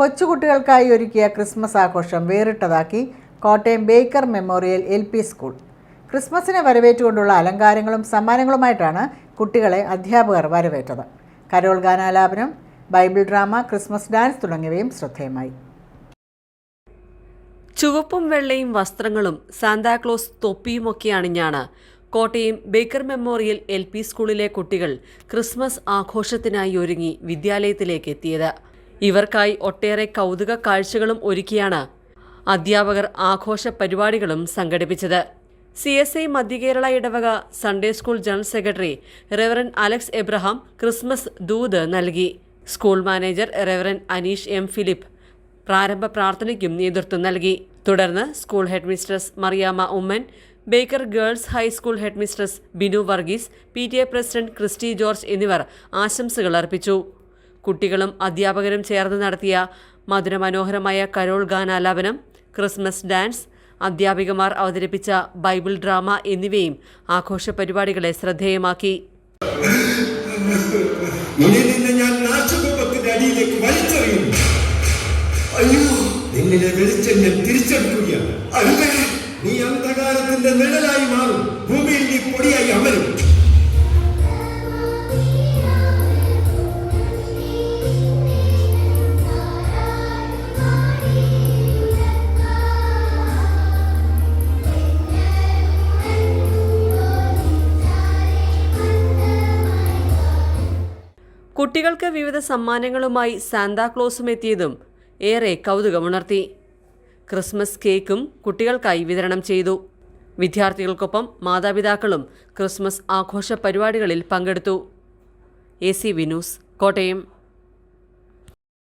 കൊച്ചുകുട്ടികൾക്കായി ഒരുക്കിയ ക്രിസ്മസ് ആഘോഷം വേറിട്ടതാക്കി Kottayam Baker Memorial LP school. ക്രിസ്മസിനെ വരവേറ്റുകൊണ്ടുള്ള അലങ്കാരങ്ങളും സമ്മാനങ്ങളുമായിട്ടാണ് കുട്ടികളെ അധ്യാപകർ വരവേറ്റത്. കരോൾ ഗാനാലാപനം, ബൈബിൾ ഡ്രാമ, ക്രിസ്മസ് ഡാൻസ് തുടങ്ങിയവയും ശ്രദ്ധേയമായി. ചുവപ്പും വെള്ളയും വസ്ത്രങ്ങളും സാന്താക്ലോസ് തൊപ്പിയുമൊക്കെ അണിഞ്ഞാണ് കോട്ടയം ബേക്കർ മെമ്മോറിയൽ LP സ്കൂളിലെ കുട്ടികൾ ക്രിസ്മസ് ആഘോഷത്തിനായി ഒരുങ്ങി വിദ്യാലയത്തിലേക്ക് എത്തിയത്. ഇവർക്കായി ഒട്ടേറെ കൗതുക കാഴ്ചകളും ഒരുക്കിയാണ് അധ്യാപകർ ആഘോഷ പരിപാടികളും സംഘടിപ്പിച്ചത്. CSI മധ്യകേരള ഇടവക Sunday school general secretary reverend Alex Abraham Christmas ദൂത് നൽകി. School manager reverend Aneesh M. Philip പ്രാരംഭ പ്രാർത്ഥനയ്ക്കും നേതൃത്വം നൽകി. തുടർന്ന് school headmistress Mariamma Oommen, Baker girls high school headmistress Binu Varghese, PTA president Christy George എന്നിവർ ആശംസകൾ അർപ്പിച്ചു. കുട്ടികളും അധ്യാപകരും ചേർന്ന് നടത്തിയ മധുരമനോഹരമായ കരോൾ ഗാനാലാപനം, ക്രിസ്മസ് ഡാൻസ്, അധ്യാപികമാർ അവതരിപ്പിച്ച ബൈബിൾ ഡ്രാമ എന്നിവയും ആഘോഷ പരിപാടികളെ ശ്രദ്ധേയമാക്കി. നീ അന്ധകാരത്തിന്റെ നിഴലായി മാറും, ഭൂമിയിൽ നീ പൊടിയായി അമരും. കുട്ടികൾക്ക് വിവിധ സമ്മാനങ്ങളുമായി സാന്താക്ലോസും എത്തിയതും ഏറെ കൗതുകമുണർത്തി. ക്രിസ്മസ് കേക്കും കുട്ടികൾക്കായി വിതരണം ചെയ്തു. വിദ്യാർത്ഥികൾക്കൊപ്പം മാതാപിതാക്കളും ക്രിസ്മസ് ആഘോഷ പരിപാടികളിൽ പങ്കെടുത്തു. ACV news, Kottayam.